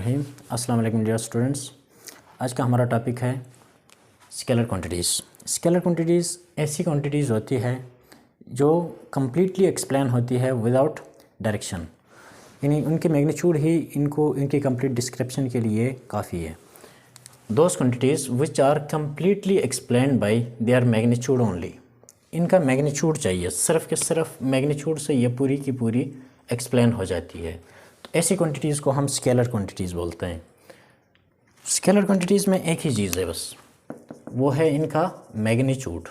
रहीम। अस्सलाम वालेकुम dear students. आज का हमारा टॉपिक है स्केलर क्वांटिटीज़। स्केलर क्वांटिटीज़ ऐसी क्वांटिटीज़ होती है जो कम्प्लीटली एक्सप्लेन होती है विदाउट डायरेक्शन, यानी उनके मैग्नीट्यूड ही इनकी कंप्लीट डिस्क्रिप्शन के लिए काफ़ी है। Those quantities which are completely explain by their magnitude only. इनका मैग्नीट्यूड चाहिए, सिर्फ के सिर्फ मैग्नीट्यूड से ये पूरी की पूरी एक्सप्लेन हो जाती है। तो ऐसी क्वांटिटीज़ को हम स्केलर क्वांटिटीज़ बोलते हैं। स्केलर क्वांटिटीज़ में एक ही चीज़ है बस, वो है इनका मैग्नीट्यूड।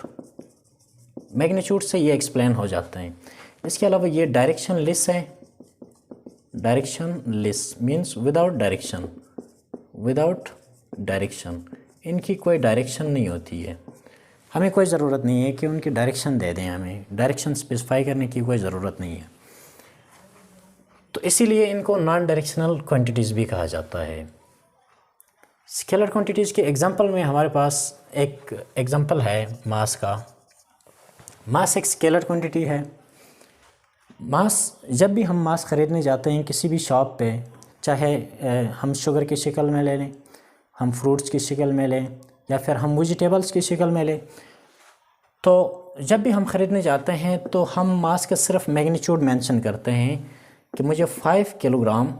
मैग्नीट्यूड से ये एक्सप्लेन हो जाते हैं। इसके अलावा ये डायरेक्शन लेस है। Direction less means without direction. Without direction, इनकी कोई डायरेक्शन नहीं होती है। हमें कोई ज़रूरत नहीं है कि उनकी डायरेक्शन दे दें, हमें डायरेक्शन स्पेसिफाई करने की कोई ज़रूरत नहीं है। तो इसीलिए इनको नॉन डायरेक्शनल क्वांटिटीज़ भी कहा जाता है। स्केलर क्वांटिटीज़ के एग्जांपल में हमारे पास एक एग्जांपल है मास का। मास एक स्केलर क्वांटिटी है। मास, जब भी हम मास ख़रीदने जाते हैं किसी भी शॉप पे, चाहे हम शुगर की शक्ल में ले लें, हम फ्रूट्स की शक्ल में लें, या फिर हम वेजिटेबल्स की शक्ल में लें, तो जब भी हम ख़रीदने जाते हैं तो हम मास का सिर्फ मैग्नीट्यूड मेंशन करते हैं कि मुझे 5 किलोग्राम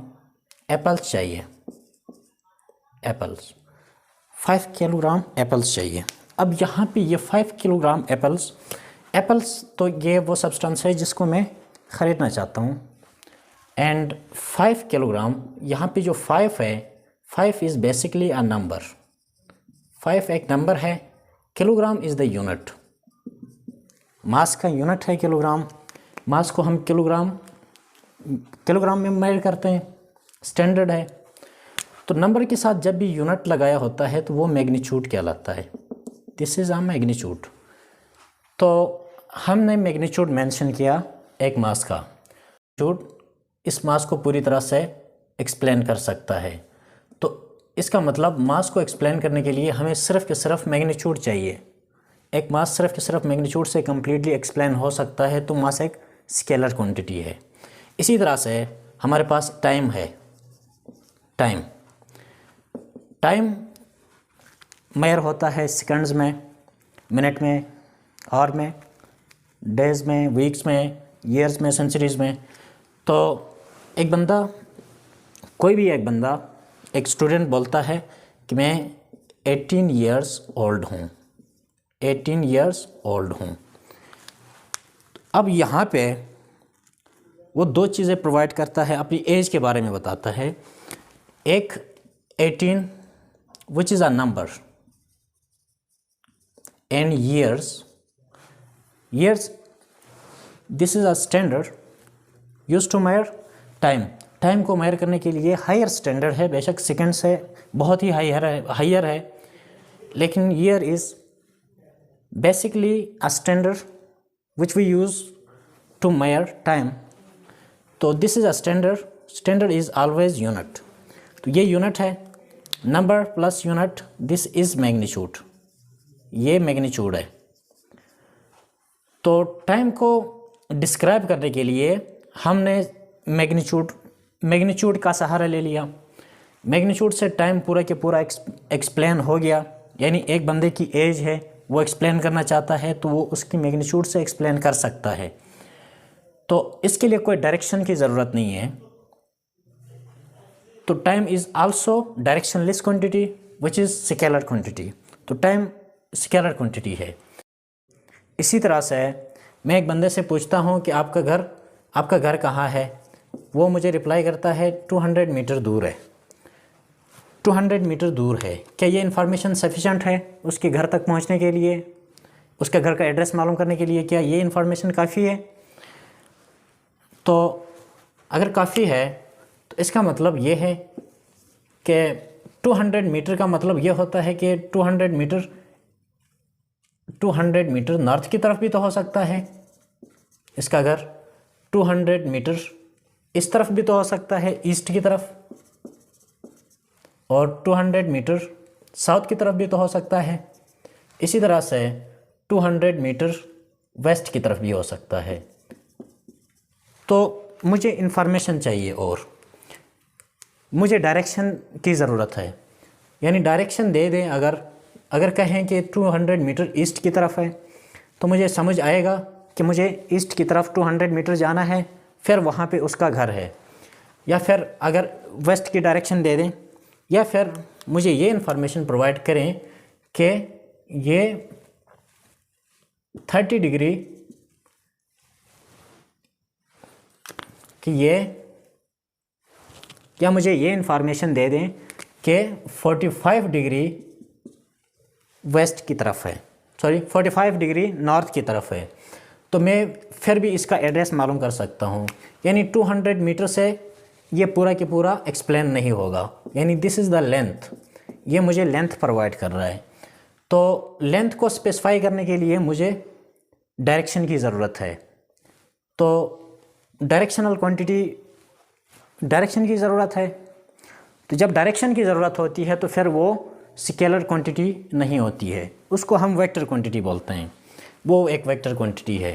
एप्पल्स चाहिए। एप्पल्स 5 किलोग्राम एप्पल्स चाहिए। अब यहाँ पे ये 5 किलोग्राम एप्पल्स तो ये वो सब्सटेंस है जिसको मैं ख़रीदना चाहता हूँ। एंड 5 किलोग्राम, यहाँ पे जो 5 है, 5 इज़ बेसिकली अ नंबर। 5 एक नंबर है। Kilogram is the unit. Mass का यूनिट है किलोग्राम। मास को हम किलोग्राम में मेजर करते हैं, स्टैंडर्ड है। तो नंबर के साथ जब भी यूनिट लगाया होता है तो वो मैग्नीट्यूड कहलाता है। This is a magnitude. तो हमने मैग्नीट्यूड मेंशन किया एक मास का। इस मास को पूरी तरह से एक्सप्लेन कर सकता है। तो इसका मतलब मास को एक्सप्लेन करने के लिए हमें सिर्फ के सिर्फ मैग्नीट्यूड चाहिए। एक मास सिर्फ के सिर्फ मैग्नीट्यूड से कम्प्लीटली एक्सप्लेन हो सकता है, तो मास एक स्केलर क्वांटिटी है। इसी तरह से हमारे पास टाइम है। टाइम मेजर होता है सेकंड्स में, मिनट में, आवर में, डेज़ में, वीक्स में, ईयर्स में, सेंचुरीज़ में। तो कोई भी एक बंदा, एक स्टूडेंट बोलता है कि मैं 18 ईयर्स ओल्ड हूँ। 18 ईयर्स ओल्ड हूँ। अब यहाँ पे वो दो चीज़ें प्रोवाइड करता है, अपनी एज के बारे में बताता है। एक 18 which is a number, and years this is a standard use to measure time. Time को मेजर करने के लिए हायर स्टैंडर्ड है। बेशक सेकंड से बहुत ही हायर है, लेकिन year is basically a standard which we use to measure time. तो this is a standard is always unit. तो ये यूनिट है, number plus unit, this is magnitude. ये मैग्नीट्यूड है। तो टाइम को डिस्क्राइब करने के लिए हमने मैग्नीट्यूड का सहारा ले लिया। मैग्नीट्यूड से टाइम पूरा के पूरा एक्सप्लेन हो गया। यानी एक बंदे की एज है, वो एक्सप्लेन करना चाहता है तो वो उसकी मैग्नीट्यूड से एक्सप्लेन कर सकता है। तो इसके लिए कोई डायरेक्शन की ज़रूरत नहीं है। तो time is also directionless quantity which is scalar quantity. तो टाइम स्केलर क्वांटिटी है। इसी तरह से मैं एक बंदे से पूछता हूँ कि आपका घर कहाँ है। वो मुझे रिप्लाई करता है 200 मीटर दूर है। 200 मीटर दूर है। क्या ये इन्फॉर्मेशन सफिशेंट है उसके घर तक पहुँचने के लिए, उसके घर का एड्रेस मालूम करने के लिए? क्या ये इन्फॉर्मेशन काफ़ी है? तो अगर काफ़ी है तो इसका मतलब ये है कि 200 मीटर का मतलब ये होता है कि 200 मीटर नॉर्थ की तरफ भी तो हो सकता है इसका घर। 200 मीटर इस तरफ भी तो हो सकता है, ईस्ट की तरफ, और 200 मीटर साउथ की तरफ भी तो हो सकता है। इसी तरह से 200 मीटर वेस्ट की तरफ भी हो सकता है। तो मुझे इन्फॉर्मेशन चाहिए, और मुझे डायरेक्शन की ज़रूरत है, यानी डायरेक्शन दे दें। अगर कहें कि 200 मीटर ईस्ट की तरफ है तो मुझे समझ आएगा कि मुझे ईस्ट की तरफ 200 मीटर जाना है, फिर वहाँ पे उसका घर है। या फिर अगर वेस्ट की डायरेक्शन दे दें, या फिर मुझे ये इन्फॉर्मेशन प्रोवाइड करें कि ये 30 डिग्री कि ये, या मुझे ये इन्फॉर्मेशन दे दें कि 45 डिग्री वेस्ट की तरफ है, 45 डिग्री नॉर्थ की तरफ है, तो मैं फिर भी इसका एड्रेस मालूम कर सकता हूँ। यानी 200 मीटर से ये पूरा की पूरा एक्सप्लेन नहीं होगा, यानी दिस इज़ द लेंथ, ये मुझे लेंथ प्रोवाइड कर रहा है। तो लेंथ को स्पेसिफाई करने के लिए मुझे डायरेक्शन की ज़रूरत है, तो डायरेक्शनल क्वांटिटी, डायरेक्शन की ज़रूरत है। तो जब डायरेक्शन की ज़रूरत होती है तो फिर वो स्केलर क्वांटिटी नहीं होती है, उसको हम वेक्टर क्वांटिटी बोलते हैं। वो एक वेक्टर क्वांटिटी है।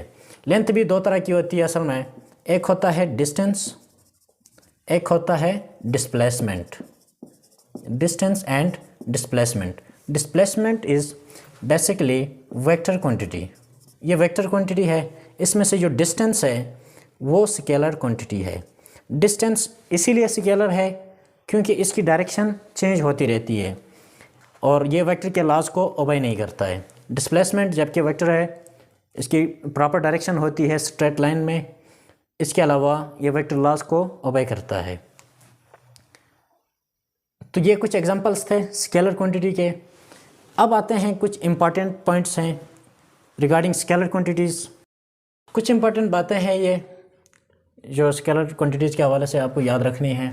लेंथ भी दो तरह की होती है असल में, एक होता है डिस्टेंस, एक होता है displacement. Distance and displacement. Displacement is basically vector quantity, ये वेक्टर क्वांटिटी है। इसमें से जो डिस्टेंस है वो स्केलर क्वांटिटी है। डिस्टेंस इसीलिए स्केलर है क्योंकि इसकी डायरेक्शन चेंज होती रहती है और ये वेक्टर के लॉज को ओबे नहीं करता है। डिस्प्लेसमेंट जबकि वेक्टर है, इसकी प्रॉपर डायरेक्शन होती है स्ट्रेट लाइन में, इसके अलावा ये वेक्टर लॉज को ओबे करता है। तो ये कुछ एग्जांपल्स थे स्केलर क्वांटिटी के। अब आते हैं कुछ इंपॉर्टेंट पॉइंट्स हैं रिगार्डिंग स्केलर क्वांटिटीज़। कुछ इंपॉर्टेंट बातें हैं ये जो स्केलर क्वांटिटीज़ के हवाले से आपको याद रखनी है।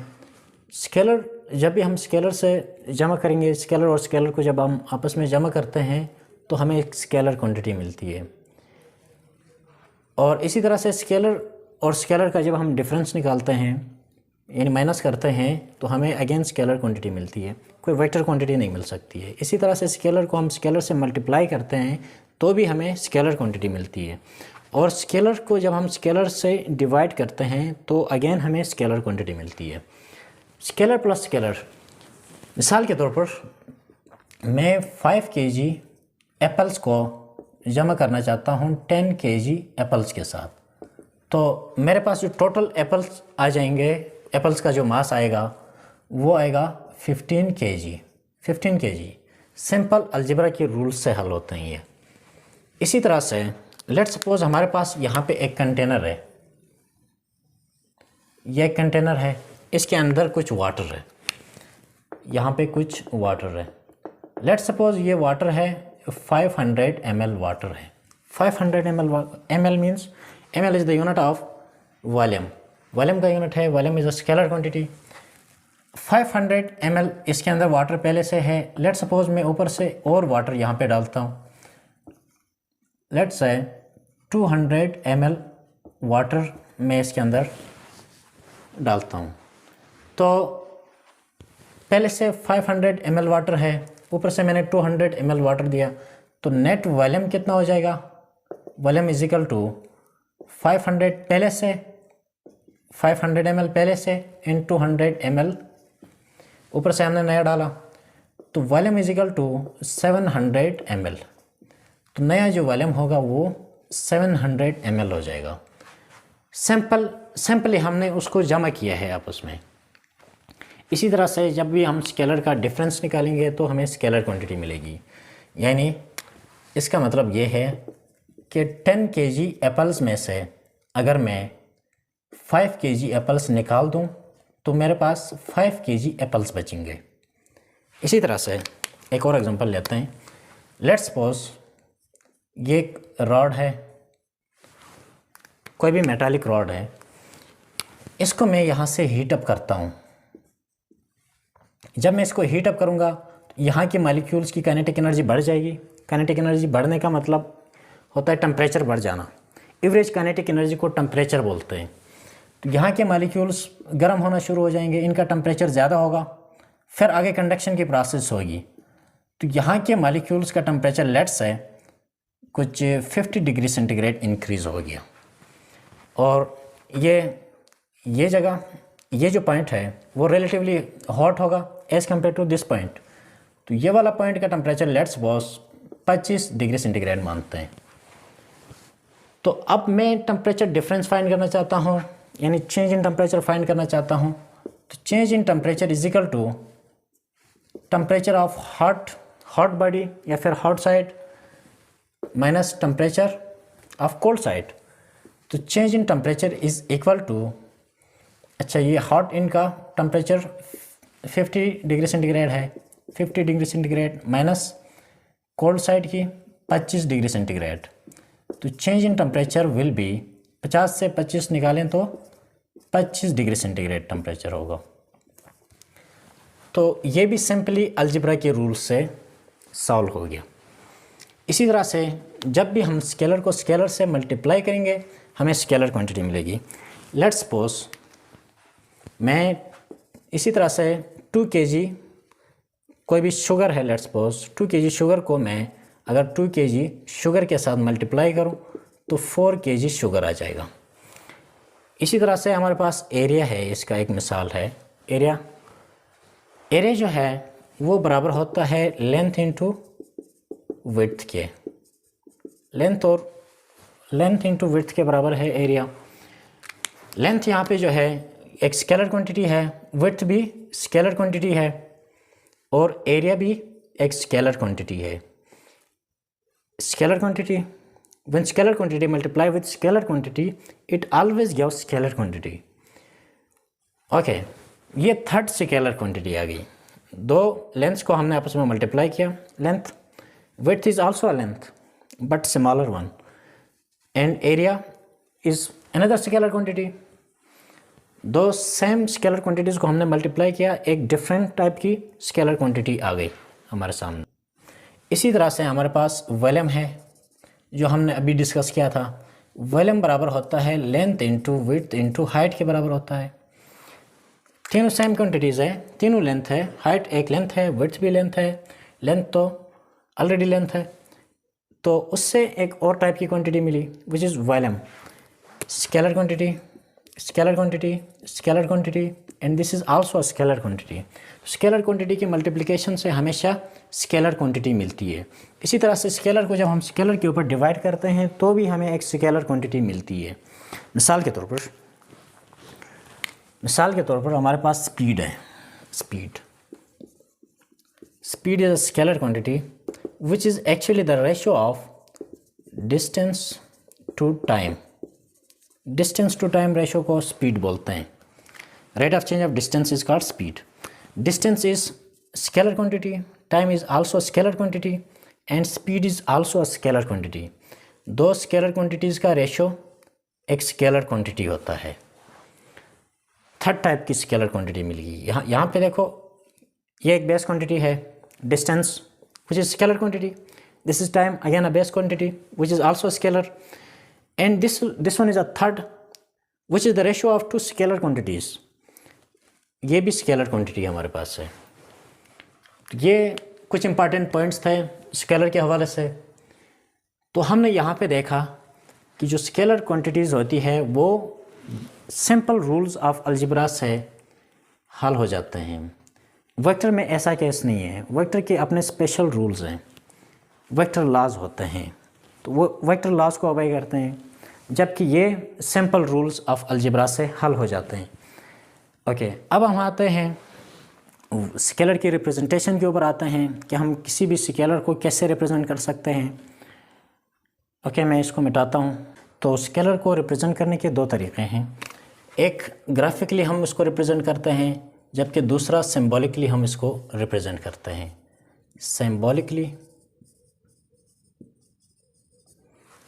स्केलर, जब भी हम स्केलर से जमा करेंगे, स्केलर और स्केलर को जब हम आपस में जमा करते हैं तो हमें एक स्केलर क्वांटिटी मिलती है। और इसी तरह से स्केलर और स्केलर का जब हम डिफरेंस निकालते हैं यानी माइनस करते हैं तो हमें अगेन स्केलर क्वांटिटी मिलती है, कोई वेक्टर क्वांटिटी नहीं मिल सकती है। इसी तरह से स्केलर को हम स्केलर से मल्टीप्लाई करते हैं तो भी हमें स्केलर क्वांटिटी मिलती है। और स्केलर को जब हम स्केलर से डिवाइड करते हैं तो अगेन हमें स्केलर क्वांटिटी मिलती है। स्केलर प्लस स्केलर, मिसाल के तौर पर मैं 5 kg एप्पल्स को जमा करना चाहता हूँ 10 kg एप्पल्स के साथ, तो मेरे पास जो टोटल एप्पल्स आ जाएंगे, एप्पल्स का जो मास आएगा वो आएगा 15 kg। सिंपल अलजेब्रा के रूल्स से हल होते हैं ये। इसी तरह से लेट्स सपोज हमारे पास यहाँ पे एक कंटेनर है, ये एक कंटेनर है, इसके अंदर कुछ वाटर है, यहाँ पे कुछ वाटर है। लेट्स सपोज ये वाटर है 500 ml वाटर है। 500 ml means ml is the unit of volume, volume का यूनिट है, volume is a scalar quantity. 500 ml इसके अंदर वाटर पहले से है। लेट्स सपोज मैं ऊपर से और वाटर यहाँ पे डालता हूँ, लेट्स से 200 ml वाटर मैं इसके अंदर डालता हूँ। तो पहले से 500 ml वाटर है, ऊपर से मैंने 200 ml वाटर दिया, तो नेट वॉल्यूम कितना हो जाएगा? वॉल्यूम इज इक्वल टू 500 पहले से, 500 ml पहले से इन 200 ml ऊपर से हमने नया डाला, तो volume is equal to 700 ml। तो नया जो वॉल्यूम होगा वो 700 ml हो जाएगा। सिंपली हमने उसको जमा किया है आपस में। इसी तरह से जब भी हम स्केलर का डिफरेंस निकालेंगे तो हमें स्केलर क्वांटिटी मिलेगी। यानी इसका मतलब ये है कि 10 kg एप्पल्स में से अगर मैं 5 kg एप्पल्स निकाल दूं तो मेरे पास 5 kg एप्पल्स बचेंगे। इसी तरह से एक और एग्जांपल लेते हैं। लेट्स सपोज ये एक रॉड है, कोई भी मेटालिक रॉड है, इसको मैं यहाँ से हीट अप करता हूँ। जब मैं इसको हीट अप करूँगा तो यहाँ के मॉलिक्यूल्स की काइनेटिक एनर्जी बढ़ जाएगी। काइनेटिक एनर्जी बढ़ने का मतलब होता है टेम्परेचर बढ़ जाना। एवरेज काइनेटिक एनर्जी को टेम्परेचर बोलते हैं। तो यहाँ के मॉलिक्यूल्स गर्म होना शुरू हो जाएंगे, इनका टेम्परेचर ज़्यादा होगा, फिर आगे कंडक्शन की प्रोसेस होगी। तो यहाँ के मॉलिक्यूल्स का टेम्परेचर लेट्स है कुछ 50 डिग्री सेंटीग्रेड इंक्रीज़ हो गया, और ये जगह ये जो पॉइंट है वो रिलेटिवली हॉट होगा as compare to this point. तो ये वाला पॉइंट का temperature let's suppose 25 degree centigrade मानते हैं। तो अब मैं टेम्परेचर डिफरेंस फाइंड करना चाहता हूँ, यानी चेंज इन टेम्परेचर फाइंड करना चाहता हूँ। तो change in temperature is equal to temperature of hot body या फिर hot side minus temperature of cold side. तो change in temperature is equal to, अच्छा ये हॉट इन का टेम्परेचर 50 डिग्री सेंटीग्रेड है, 50 degree centigrade minus cold side की 25 degree centigrade. तो change in temperature will be 50 से 25 निकालें तो 25 डिग्री सेंटीग्रेड टेम्परेचर होगा। तो ये भी सिंपली अलजेब्रा के रूल से सॉल्व हो गया। इसी तरह से जब भी हम स्केलर को स्केलर से मल्टीप्लाई करेंगे हमें स्केलर क्वांटिटी मिलेगी। लेट्स सपोज मैं इसी तरह से 2 kg कोई भी शुगर है, लेट्स सपोज 2 kg शुगर को मैं अगर 2 kg शुगर के साथ मल्टीप्लाई करूं तो 4 kg शुगर आ जाएगा। इसी तरह से हमारे पास एरिया है, इसका एक मिसाल है एरिया जो है वो बराबर होता है लेंथ इंटू विड्थ के। लेंथ इंटू विड्थ के बराबर है एरिया। लेंथ यहाँ पे जो है एक स्केलर क्वांटिटी है, विड्थ भी स्केलर क्वांटिटी है और एरिया भी एक स्केलर क्वांटिटी है। Scalar quantity, when scalar quantity multiply with scalar quantity it always gives scalar quantity। Okay, ये थर्ड स्केलर क्वांटिटी आ गई। दो लेंथ्स को हमने आपस में मल्टीप्लाई किया, length width is also a length but smaller one and area is another scalar quantity. दो same scalar quantities को हमने मल्टीप्लाई किया, एक डिफरेंट टाइप की स्केलर क्वांटिटी आ गई हमारे सामने। इसी तरह से हमारे पास वॉल्यूम है जो हमने अभी डिस्कस किया था। वॉल्यूम बराबर होता है length into width into height के बराबर होता है। तीनों सेम क्वांटिटीज़ है, तीनों लेंथ है, हाइट एक लेंथ है, विड्थ भी लेंथ है, लेंथ तो ऑलरेडी लेंथ है। तो उससे एक और टाइप की क्वांटिटी मिली which is volume. Scalar quantity, scalar quantity, scalar quantity and this is also a scalar quantity. Scalar quantity की मल्टीप्लिकेशन से हमेशा स्केलर क्वांटिटी मिलती है। इसी तरह से स्केलर को जब हम स्केलर के ऊपर डिवाइड करते हैं तो भी हमें एक स्केलर क्वांटिटी मिलती है। मिसाल के तौर पर हमारे पास स्पीड है। Speed is a scalar quantity which is actually the ratio of distance to time. Distance to time ratio को स्पीड बोलते हैं। Rate of change of distance is called speed. Distance is scalar quantity, time is also scalar quantity and speed is also a scalar quantity. दो scalar quantities का ratio एक scalar quantity होता है। Third type की scalar quantity मिलेगी। यहाँ पे देखो, ये एक बेस क्वांटिटी है distance which is scalar quantity. This is time, again a base quantity which is also scalar and this one is a third which is the ratio of two scalar quantities. ये भी scalar quantity हमारे पास है। ये कुछ important points थे scalar के हवाले से। तो हमने यहाँ पे देखा कि जो स्केलर क्वांटिटीज़ होती है वो सिंपल रूल्स ऑफ अलजेब्रा से हल हो जाते हैं। वेक्टर में ऐसा केस नहीं है, वेक्टर के अपने स्पेशल रूल्स हैं, वेक्टर लॉज होते हैं, तो वो वेक्टर लॉज को ऑबे करते हैं, जबकि ये सिंपल रूल्स ऑफ अलजेब्रा से हल हो जाते हैं। ओके, अब हम आते हैं स्केलर की रिप्रेजेंटेशन के ऊपर आते हैं कि हम किसी भी स्केलर को कैसे रिप्रेजेंट कर सकते हैं। ओके, मैं इसको मिटाता हूँ। तो स्केलर को रिप्रेजेंट करने के दो तरीक़े हैं। एक ग्राफिकली हम इसको रिप्रेजेंट करते हैं, जबकि दूसरा सिंबॉलिकली हम इसको रिप्रेजेंट करते हैं। सिंबॉलिकली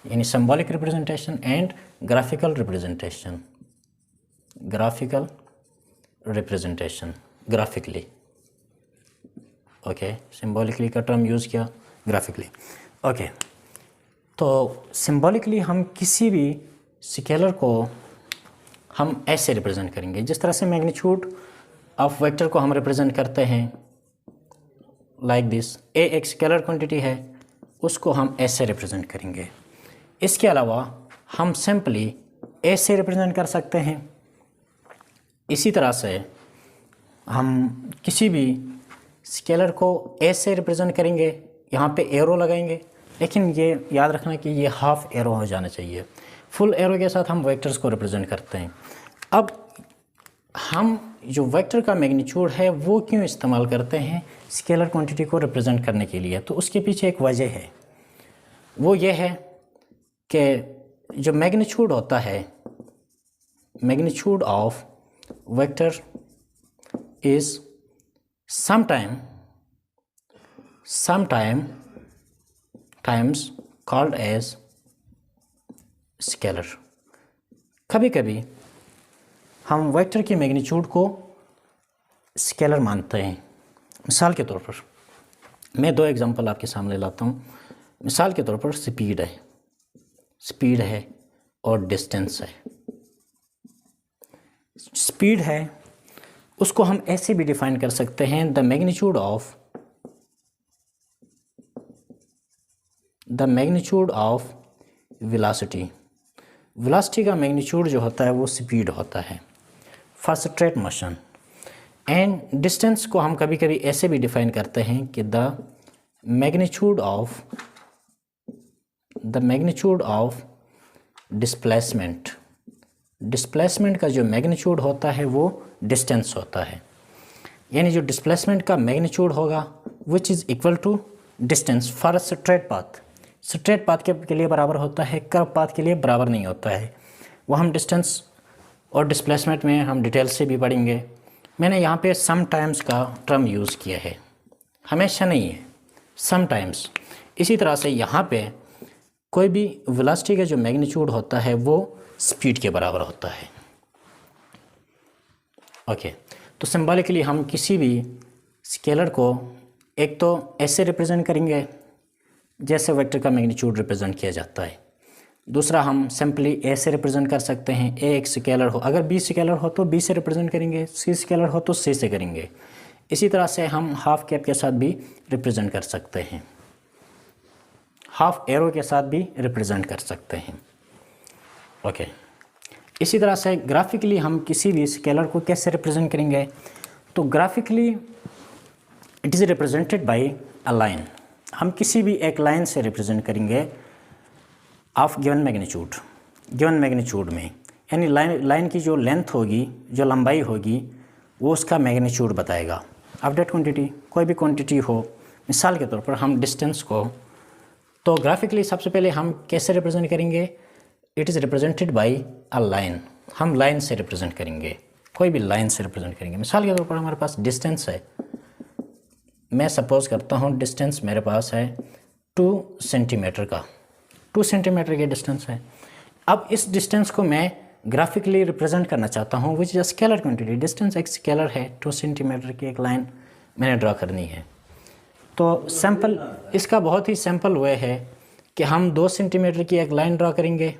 यानी symbolic representation and graphical representation. Graphical representation graphically, okay, symbolically का टर्म यूज़ किया, ग्राफिकली। ओके, तो सिंबॉलिकली हम किसी भी स्केलर को हम ऐसे रिप्रेजेंट करेंगे, जिस तरह से मैग्नीट्यूड ऑफ वेक्टर को हम रिप्रेजेंट करते हैं लाइक दिस। ए एक स्केलर क्वांटिटी है, उसको हम ऐसे रिप्रेजेंट करेंगे। इसके अलावा हम सिंपली ए से रिप्रेजेंट कर सकते हैं, इसी तरह से हम किसी भी स्केलर को ए से रिप्रेजेंट करेंगे, यहाँ पे एरो लगाएंगे, लेकिन ये याद रखना कि ये हाफ एरो हो जाना चाहिए। फुल एरो के साथ हम वेक्टर्स को रिप्रेजेंट करते हैं। अब हम जो वेक्टर का मैग्नीट्यूड है वो क्यों इस्तेमाल करते हैं स्केलर क्वांटिटी को रिप्रेजेंट करने के लिए, तो उसके पीछे एक वजह है। वो ये है कि जो मैग्नीट्यूड होता है, magnitude of vector is sometimes called as scalar. कभी कभी हम वेक्टर की मैग्नीट्यूड को स्केलर मानते हैं। मिसाल के तौर पर मैं दो एग्जांपल आपके सामने लाता हूँ। मिसाल के तौर पर स्पीड है और डिस्टेंस है। स्पीड है, उसको हम ऐसे भी डिफाइन कर सकते हैं, the magnitude of velocity. Velocity का मैग्नीट्यूड जो होता है वो स्पीड होता है for straight motion. And distance को हम कभी कभी ऐसे भी डिफाइन करते हैं कि the magnitude of displacement. Displacement का जो मैग्नीट्यूड होता है वो डिस्टेंस होता है, यानी जो डिस्प्लेसमेंट का मैग्नीट्यूड होगा which is equal to distance for a straight path. Straight path के लिए बराबर होता है, कर्व पाथ के लिए बराबर नहीं होता है। वो हम डिस्टेंस और डिस्प्लेसमेंट में हम डिटेल से भी पढ़ेंगे। मैंने यहाँ पे समटाइम्स का टर्म यूज़ किया है, हमेशा नहीं है, समटाइम्स। इसी तरह से यहाँ पे कोई भी वेलोसिटी का जो मैग्नीट्यूड होता है वो स्पीड के बराबर होता है। ओके, तो सिंबॉलिकली हम किसी भी स्केलर को एक तो ऐसे रिप्रेजेंट करेंगे जैसे वेक्टर का मैग्नीट्यूड रिप्रेजेंट किया जाता है। दूसरा हम सिंपली ए से रिप्रेजेंट कर सकते हैं। ए एक स्केलर हो, अगर बी स्केलर हो तो बी से रिप्रेजेंट करेंगे, सी स्केलर हो तो सी से करेंगे। इसी तरह से हम हाफ कैप के साथ भी रिप्रेजेंट कर सकते हैं, हाफ एरो के साथ भी रिप्रेजेंट कर सकते हैं। ओके, इसी तरह से ग्राफिकली हम किसी भी स्केलर को कैसे रिप्रेजेंट करेंगे, तो graphically it is represented by a line. हम किसी भी एक लाइन से रिप्रेजेंट करेंगे ऑफ गिवन मैग्नीट्यूड में, यानी लाइन की जो लेंथ होगी, जो लंबाई होगी, वो उसका मैग्नीट्यूड बताएगा। ऑफ दैट क्वांटिटी, कोई भी क्वांटिटी हो, मिसाल के तौर पर हम डिस्टेंस को, तो ग्राफिकली सबसे पहले हम कैसे रिप्रेजेंट करेंगे, it is represented by a line. हम लाइन से रिप्रेजेंट करेंगे, कोई भी लाइन से रिप्रेजेंट करेंगे। मिसाल के तौर पर हमारे पास डिस्टेंस है, मैं सपोज़ करता हूँ डिस्टेंस मेरे पास है 2 सेंटीमीटर का, 2 सेंटीमीटर की डिस्टेंस है। अब इस डिस्टेंस को मैं ग्राफिकली रिप्रेजेंट करना चाहता हूँ विच is a scalar quantity. Distance एक स्केलर है, 2 सेंटीमीटर की एक लाइन मैंने ड्रा करनी है। तो सिंपल, इसका बहुत ही सिंपल वे है कि हम 2 सेंटीमीटर की एक लाइन ड्रा करेंगे।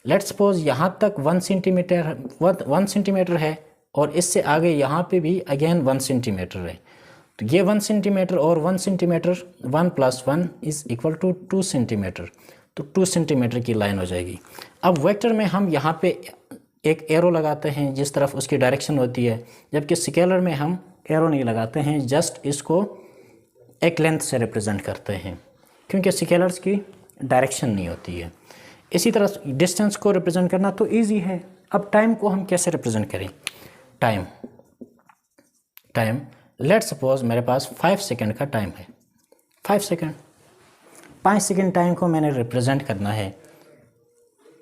लेट्स सपोज यहाँ तक 1 सेंटीमीटर है और इससे आगे यहाँ पे भी अगेन 1 सेंटीमीटर है। तो ये 1 सेंटीमीटर और 1 centimetre, 1 + 1 is equal to 2 centimetre. तो 2 सेंटीमीटर की लाइन हो जाएगी। अब वेक्टर में हम यहाँ पे एक एरो लगाते हैं जिस तरफ उसकी डायरेक्शन होती है, जबकि स्केलर में हम एरो नहीं लगाते हैं, जस्ट इसको एक लेंथ से रिप्रेजेंट करते हैं क्योंकि स्केलर्स की डायरेक्शन नहीं होती है। इसी तरह डिस्टेंस को रिप्रेजेंट करना तो ईजी है। अब टाइम को हम कैसे रिप्रेजेंट करें, टाइम लेट्स सपोज मेरे पास 5 सेकंड का टाइम है। 5 सेकंड टाइम को मैंने रिप्रेजेंट करना है,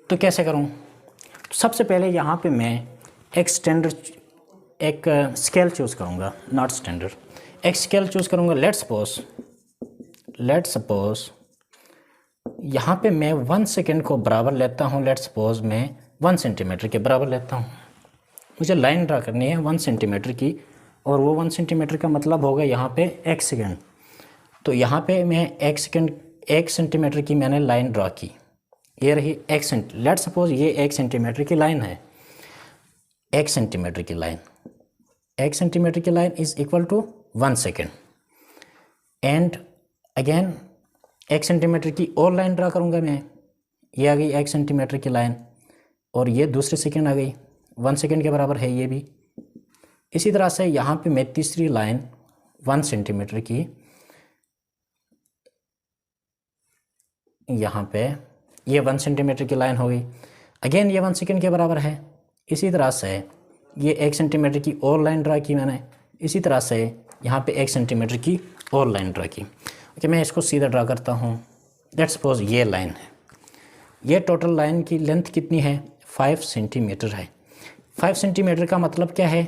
तो कैसे करूं? तो सबसे पहले यहाँ पे मैं एक स्केल चूज़ करूँगा, नॉट स्टैंडर्ड, एक स्केल चूज़ करूँगा। लेट्स सपोज यहाँ पे मैं 1 सेकंड को बराबर लेता हूँ। लेट्स सपोज मैं 1 सेंटीमीटर के बराबर लेता हूँ। मुझे लाइन ड्रा करनी है 1 सेंटीमीटर की, और वो 1 सेंटीमीटर का मतलब होगा यहाँ पे 1 सेकंड। तो यहाँ पे मैं 1 सेंटीमीटर की मैंने लाइन ड्रा की, ये रही 1 सेंटीमीटर। लेट्स सपोज ये 1 सेंटीमीटर की लाइन है, 1 सेंटीमीटर की लाइन, 1 सेंटीमीटर की line is equal to 1 second. And again 1 centimetre की और लाइन ड्रा करूँगा मैं, ये आ गई 1 सेंटीमीटर की लाइन, और ये दूसरी सेकेंड आ गई, 1 सेकेंड के बराबर है ये भी, इसी तरह से यहाँ पे मैं तीसरी लाइन 1 सेंटीमीटर की, यहाँ पे ये 1 सेंटीमीटर की लाइन हो गई। अगेन ये 1 सेकेंड के बराबर है। इसी तरह से ये 1 सेंटीमीटर की और लाइन ड्रा की मैंने। इसी तरह से यहाँ पे 1 सेंटीमीटर की और लाइन ड्रा की। ओके, मैं इसको सीधा ड्रा करता हूँ। लेट्स सपोज ये लाइन है। ये टोटल लाइन की लेंथ कितनी है? 5 सेंटीमीटर है। 5 सेंटीमीटर का मतलब क्या है?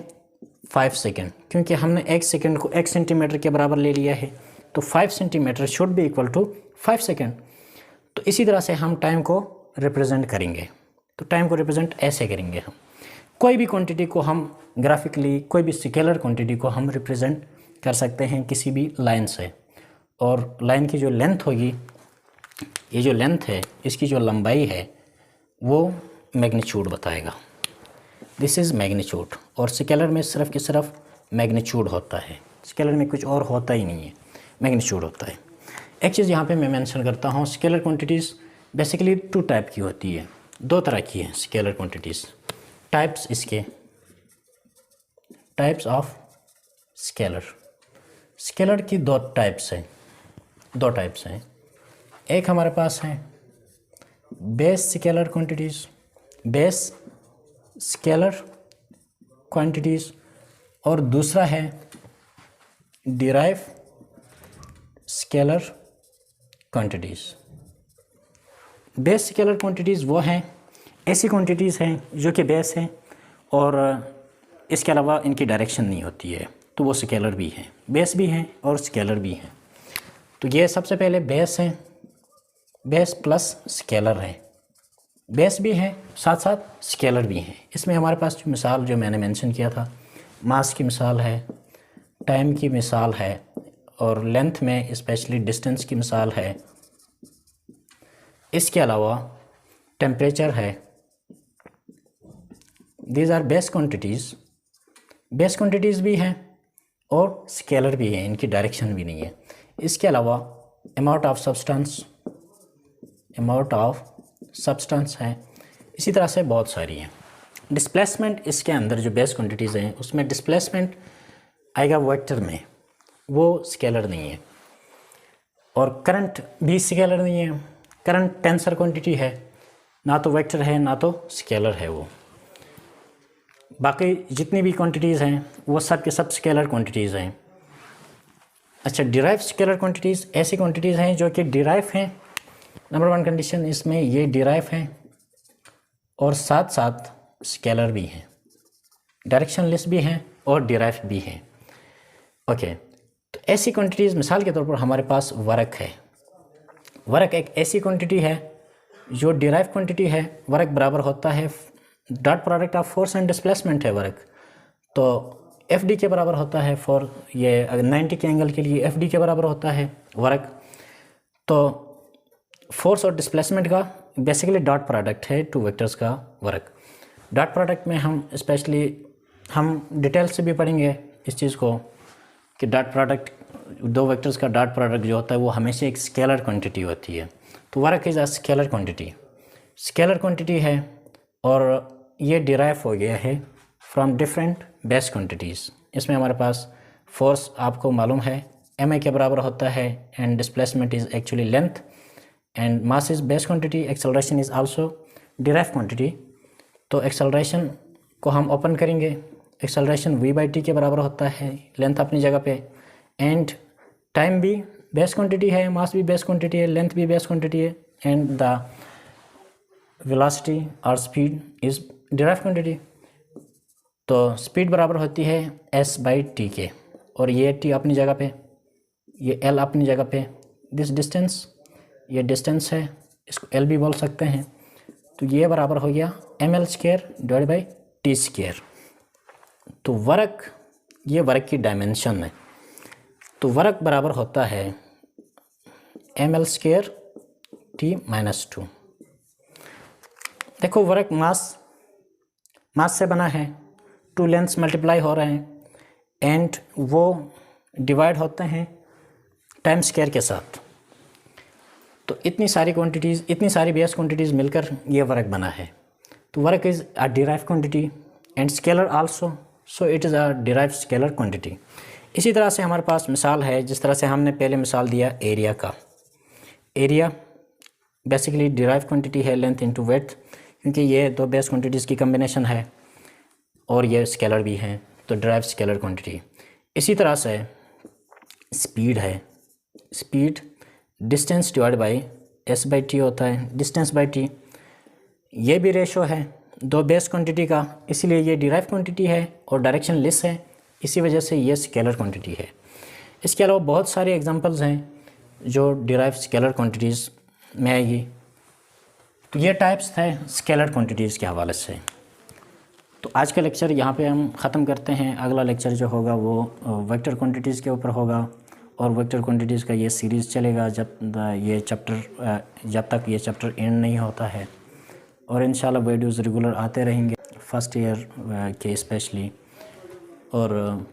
5 सेकेंड, क्योंकि हमने 1 सेकेंड को 1 सेंटीमीटर के बराबर ले लिया है, तो 5 centimetre should be equal to 5 second. तो इसी तरह से हम टाइम को रिप्रेजेंट करेंगे। तो टाइम को रिप्रेजेंट ऐसे करेंगे हम। कोई भी क्वांटिटी को हम ग्राफिकली, कोई भी स्केलर क्वांटिटी को हम रिप्रेजेंट कर सकते हैं किसी भी लाइन से। और लाइन की जो लेंथ होगी, ये जो लेंथ है, इसकी जो लंबाई है, वो मैग्नीट्यूड बताएगा। This is magnitude. और स्केलर में सिर्फ कि सिर्फ मैग्नीट्यूड होता है, स्केलर में कुछ और होता ही नहीं है, मैग्नीट्यूड होता है। एक चीज़ यहाँ पे मैं मेंशन करता हूँ, स्केलर क्वांटिटीज़ बेसिकली 2 टाइप की होती है, 2 तरह की है स्केलर क्वांटिटीज़। टाइप्स इसके, टाइप्स ऑफ स्केलर। स्केलर की 2 टाइप्स हैं, 2 टाइप्स हैं। एक हमारे पास है base scalar quantities, base scalar quantities, और दूसरा है derive scalar quantities. Base scalar quantities वो हैं, ऐसी क्वांटिटीज़ हैं जो कि बेस हैं और इसके अलावा इनकी डायरेक्शन नहीं होती है, तो वो स्केलर भी हैं, बेस भी हैं और स्केलर भी हैं। तो ये सबसे पहले बेस हैं, बेस प्लस स्केलर है। बेस भी हैं, साथ साथ स्केलर भी हैं। इसमें हमारे पास जो मिसाल जो मैंने मेंशन किया था, मास की मिसाल है, टाइम की मिसाल है, और लेंथ में स्पेशली डिस्टेंस की मिसाल है। इसके अलावा टेम्परेचर है। These are base quantities. Base quantities भी हैं और स्केलर भी हैं, इनकी डायरेक्शन भी नहीं है। इसके अलावा amount of substance, amount of substance है। इसी तरह से बहुत सारी हैं। डिस्प्लेसमेंट, इसके अंदर जो बेस क्वांटिटीज़ हैं उसमें डिस्प्लेसमेंट आएगा वेक्टर में, वो स्केलर नहीं है। और करंट भी स्केलर नहीं है। करंट टेंसर क्वांटिटी है, ना तो वेक्टर है ना तो स्केलर है वो। बाकी जितनी भी क्वांटिटीज़ हैं वो सब के सब स्केलर क्वांटिटीज़ हैं। अच्छा, डिराइव स्केलर क्वांटिटीज़ ऐसी क्वांटिटीज़ हैं जो कि डिराइव हैं। नंबर 1 कंडीशन इसमें ये डिराइव हैं और साथ साथ स्केलर भी हैं, डायरेक्शनलेस भी हैं और डिराइव भी हैं। ओके, तो ऐसी क्वांटिटीज़ मिसाल के तौर पर हमारे पास वर्क है। वर्क एक ऐसी क्वांटिटी है जो डिराइव क्वांटिटी है। वर्क बराबर होता है dot product of force and displacement है वर्क। तो एफ डी के बराबर होता है फॉर ये 90 के एंगल के लिए एफ डी के बराबर होता है वर्क। तो फोर्स और डिस्प्लेसमेंट का बेसिकली डॉट प्रोडक्ट है 2 वेक्टर्स का वर्क। डॉट प्रोडक्ट में हम स्पेशली हम डिटेल से भी पढ़ेंगे इस चीज़ को कि डॉट प्रोडक्ट, 2 वेक्टर्स का डॉट प्रोडक्ट जो होता है वो हमेशा एक स्केलर क्वांटिटी होती है। तो work is a scalar quantity, scalar quantity है और ये डिराइव हो गया है फ्रॉम डिफरेंट बेस क्वांटिटीज़। इसमें हमारे पास फोर्स आपको मालूम है एम ए के बराबर होता है and displacement is actually length and mass is base quantity, acceleration is also derive quantity. तो एक्सेलरेशन को हम ओपन करेंगे, एक्सेलरेशन v/t के बराबर होता है, लेंथ अपनी जगह पे, एंड टाइम भी बेस क्वांटिटी है, मास भी बेस क्वांटिटी है, लेंथ भी बेस क्वांटिटी है, एंड द वेलोसिटी और स्पीड इज़ डिराइव क्वांटिटी। तो स्पीड बराबर होती है s/t के, और ये t अपनी जगह पे, ये l अपनी जगह पे, दिस डिस्टेंस, ये डिस्टेंस है, इसको l भी बोल सकते हैं। तो ये बराबर हो गया ml² डिवाइड बाई t²। तो वर्क, ये वर्क की डायमेंशन है। तो वर्क बराबर होता है ml² t-2। देखो वर्क मास से बना है, 2 लेंथ्स मल्टीप्लाई हो रहे हैं एंड वो डिवाइड होते हैं टाइम स्क्वायर के साथ। तो इतनी सारी क्वांटिटीज़, इतनी सारी बेस क्वांटिटीज़ मिलकर ये वर्क बना है। तो work is a derive quantity and scalar also, so it is a derived scalar quantity. इसी तरह से हमारे पास मिसाल है, जिस तरह से हमने पहले मिसाल दिया एरिया का। एरिया बेसिकली डिराइव क्वांटिटी है लेंथ इनटू विड्थ, क्योंकि ये दो बेस क्वांटिटीज़ की कम्बिनेशन है और ये स्केलर भी हैं, तो डिराइव स्केलर क्वांटिटी। इसी तरह से स्पीड है, speed distance divide by S by T होता है, डिस्टेंस बाई टी। ये भी रेशो है दो बेस क्वांटिटी का, इसलिए ये डिराइव क्वांटिटी है और डायरेक्शन लेस है, इसी वजह से ये स्केलर क्वांटिटी है। इसके अलावा बहुत सारे एग्जांपल्स हैं जो डिराइव स्केलर क्वांटिटीज़ में आएगी। तो ये टाइप्स थे स्केलर क्वांटिटीज़ के हवाले से। तो आज का लेक्चर यहाँ पे हम ख़त्म करते हैं। अगला लेक्चर जो होगा वो वेक्टर क्वांटिटीज़ के ऊपर होगा, और वेक्टर क्वांटिटीज़ का ये सीरीज़ चलेगा जब तक ये चैप्टर एंड नहीं होता है। और इंशाल्लाह वीडियोज़ रेगुलर आते रहेंगे फर्स्ट ईयर के स्पेशली। और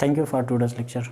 thank you for today's lecture.